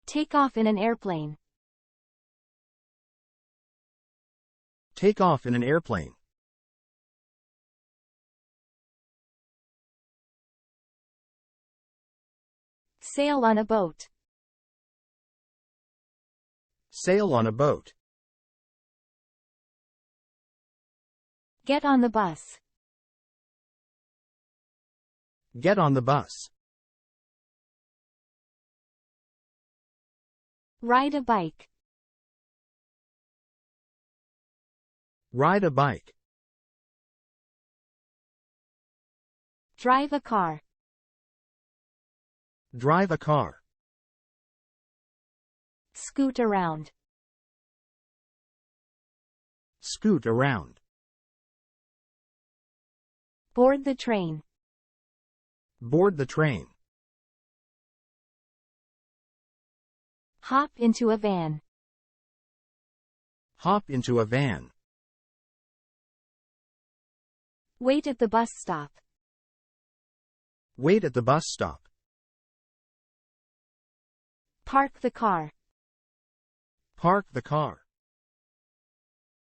Take off in an airplane. Take off in an airplane. Sail on a boat. Sail on a boat. Get on the bus. Get on the bus. Ride a bike. Ride a bike. Drive a car. Drive a car. Scoot around. Scoot around. Board the train. Board the train. Hop into a van. Hop into a van. Wait at the bus stop. Wait at the bus stop. Park the car. Park the car.